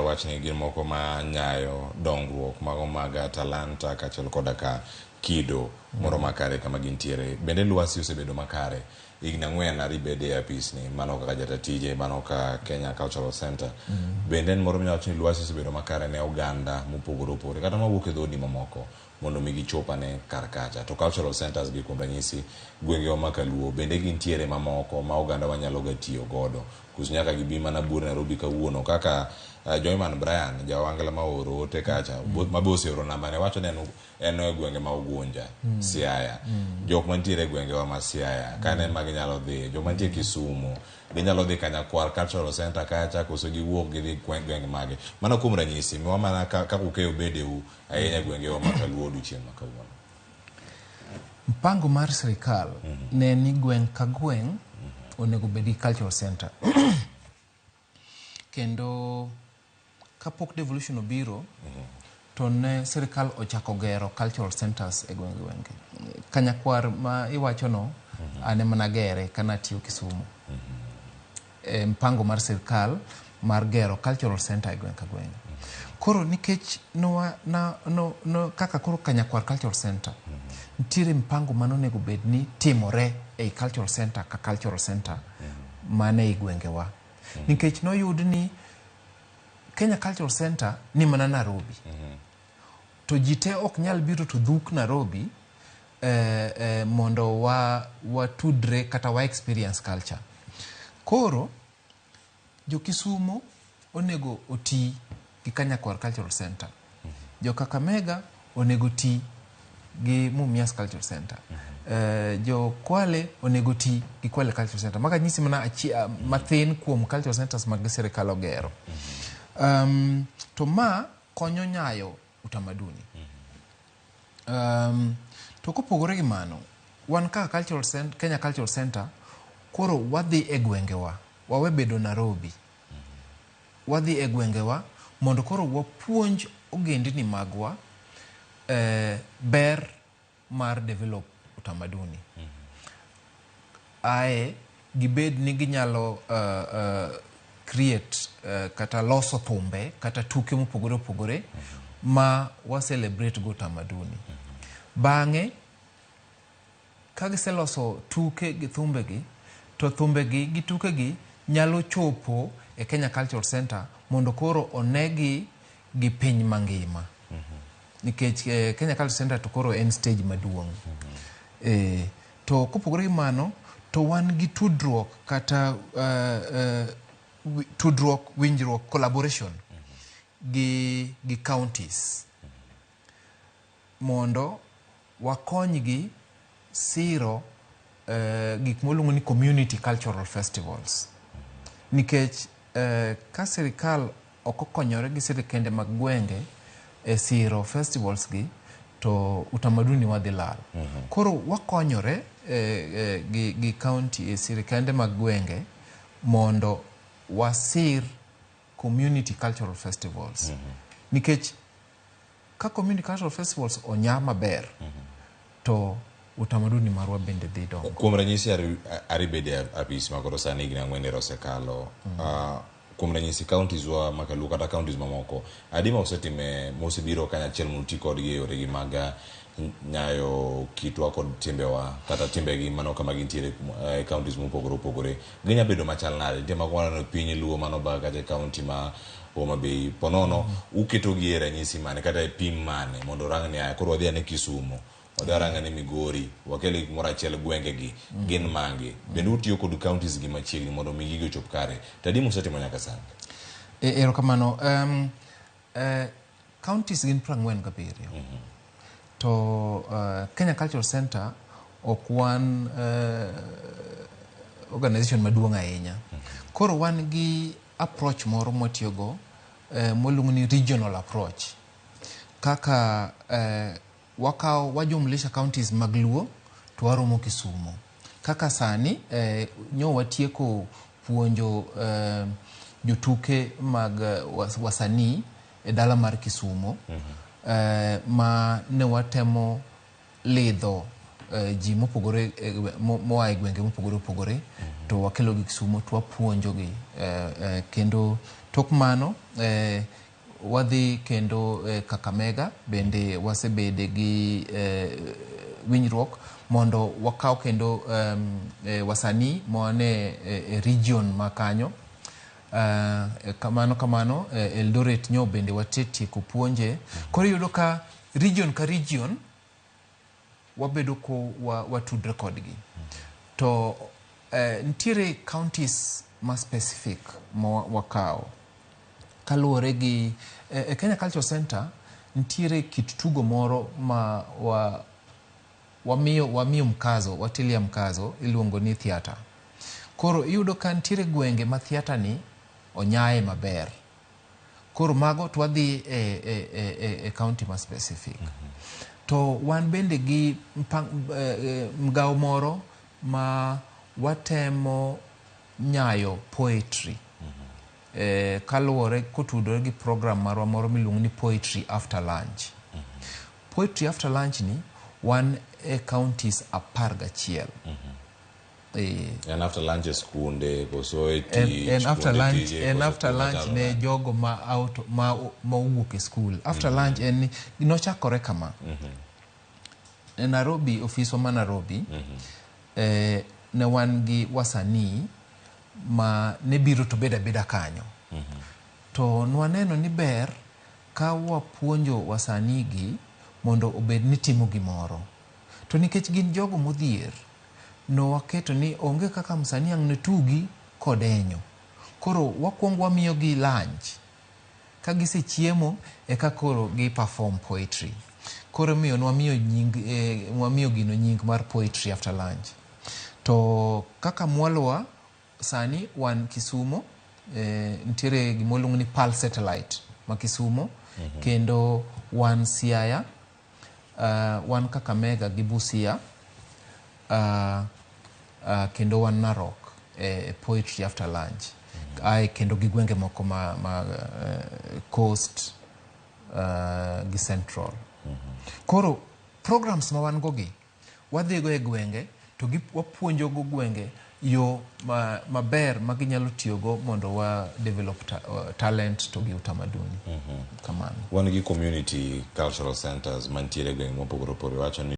wachni gin moko ma nyayo dongruok maga talanta kaachiel koda ka kido moro makare kama gintiere. Bende lwasi osebedo makare higni 4 aribede e apis ni mano kaka jatatije mano ka Kenya Cultural Center. Bende en moro minyawacho ni lwasi osebedo makare ne oganda mopogore opogore kata mawuok e dhoudi mamoko mondo mi gichopane kar kacha. To cultural centers gi kuom ranyisi gwengewa makaluo bende gintiere mamoko ma oganda wanyalo ga tiyo godo kus nyaka gibi mana bur Nairobi kawuono kaka Joyman Brian jawangla ma oro ote kacha mabose oro namba ne wacho ne en e gwenge ma Ugunja Siaya jok mantiere gwengewa ma Siaya kane ma ginyalo dhi jok mantiere Kisumu ginyalo dhi Kanyakwar Cultural Center kacha koso giwuok gidhi gwenge mage mana kuom ranyisi miwa mana kaka ukeyo bedeu ahinya gwengewa makaluo odiochieng' makawuono. Mpango mar sirikal ne ni gweng' ka gweng' onego bedi cultural center kendo kapok devolution obiro to ne sirikal ochako gero cultural centers e gwenge. Kanyakwar ma iwacho no ane mana gere kana tiyo Kisumu. Mpango mar sirikal mar gero cultural center e gweng' ka gweng'. Koro nikech no kaka koro Kanyakwar cultural center ntiere mpango manonego bedni timore e cultural center ka cultural center mane i gwengewa. Nikech noyud ni Kenya Cultural Center ni mana Nairobi. To jite ok nyal biro to dhuk Nairobi mondo wa tudre kata wa experience culture. Koro jo Kisumu onego oti gi Kanyakwar Cultural Center. Jo Kakamega onego ti gi Mumias Cultural Center. Jo Kwale onego ti gi Kwale Cultural Center. Maka nyisi mana mathin kuom cultural centers mag sirikal ogero. To ma konyo nyayo utamaduni. To kopogore gi mano, wan kaka Kenya Cultural Center koro wadhi e gwengewa, wawe bedo Nairobi. Wadhi e gwengewa mondo koro wapuonj ogendini magwa ber mar develop utamaduni. Ae gibed ni ginyalo create kata loso thumbe kata tuke mopogore opogore ma wa celebrate go utamaduni. Bang'e kagiseloso tuke gi thumbe gi to thumbe gi tuke gi nyalo chopo e Kenya Cultural Center mondo koro onegi gi piny mangima. Nikech Kenya Cultural Center to koro en stage maduong'. To kopogore gi mano to wan gi tudruok kata winjruok collaboration gi counties mondo wakonygi siro gik moluongo ni community cultural festivals. Nikech ka sirikal okokonyore gi sirikende mag gwenge e siro festivals gi to utamaduni wadhi lal. Koro wakonyore gi county e sirikende mag gwenge mondo wasir community cultural festivals. Nikech ka community cultural festivals onya maber to utamaduni marwa bende dhi dongo. Kuom ranyisi aribede apis makoro sani higni 4 osekalo. Kuom ranyisi counties wa makaluo kata counties mamoko adima osetime mosebiro kanyachiel muti kodgi e yoregi mag nyayo kitwa kod timbewa kata timbegi mano kama gintiere counties mopogore opogore ginya bedo machal nade nitie makwano piny luo mano ba kata county ma Homa Bay ponono uketo gi e ranyisi mane kata e pim mane mondo rang ne koro wadhi ane Kisumu odaranga ni Migori wakele kumora achiel gwenge gi gin mange bende utiyo kod counties gi machiegni mondo mi gigo chop kare tadimu setimo nyaka sani. Erokamano counties gin 47 to Kenya Cultural Center ok wan organization maduong' ahinya. Koro wan gi approach moro mwatiyogo moluongo ni regional approach. Kaka wajumlisha counties mag Luo to waromo Kisumu. Kaka sani nyo watieko puonjo jotuke mag wasanii e dala mar Kisumu. Ma ne watemo lidho ji mopogore moa e gwenge mopogore opogore to wakelo gi Kisumu to wapuonjo gi kendo Tok mano wadhi kendo Kakamega bende wasebede gi winjruok mondo wakaw kendo wasanii moane region makanyo. Kamano Eldoret nyo bende watetieko puonje. Koro yudo ka region wabedo ko watudre kodgi. To ntiere counties ma specific mo wakaw kaluwore gi Kenya Cultural Center. Ntiere kit tugo moro ma wamiyo mkazo, watilia mkazo iluongo ni theater. Koro iyudo ka ntiere gwenge ma theater ni onyaye maber. Koro mago twadhi county ma specific. To wan bende gi mgao moro ma watemo nyayo poetry. Kaluwore kotudore gi program marwa moro miluongo ni Poetry After Lunch. Poetry After Lunch ni wan counties 11. And after lunch is skunde koso and after lunch ne jogo ma wuok e school. After lunch en nochakore kama. Nairobi, office ma Nairobi, ne wan gi wasanii ma ne biro to beda kanyo. To nwaneno ni ber ka wapuonjo wasanii gi mondo obed ni timo gimoro. To nikech gin jogo modhier, no waketo ni onge kaka msanii ang' ne tugi kodenyo. Koro wakwongo wamiyo gi lunch. Ka gise chiemo eka koro gi perform poetry. Koro wamiyo gino nying mar Poetry After Lunch. To kaka mwalwa sani wan Kisumo, ntiere gimoluongo ni Pal Satellite ma Kisumo, kendo wan Siaya, wan Kakamega gi Busia, kendo wan Narok, Poetry After Lunch. Kendo gi gwenge moko ma Coast gi Central. Koro programs ma wan gogi wadhigo e gwenge to wapuonjo go gwenge yo maber ma ginyalo tiyogo mondo wa develop talent to gi utamaduni. Kamano. Wan gi community cultural centers mantiere gwenge mopogore opogore. Wacho ni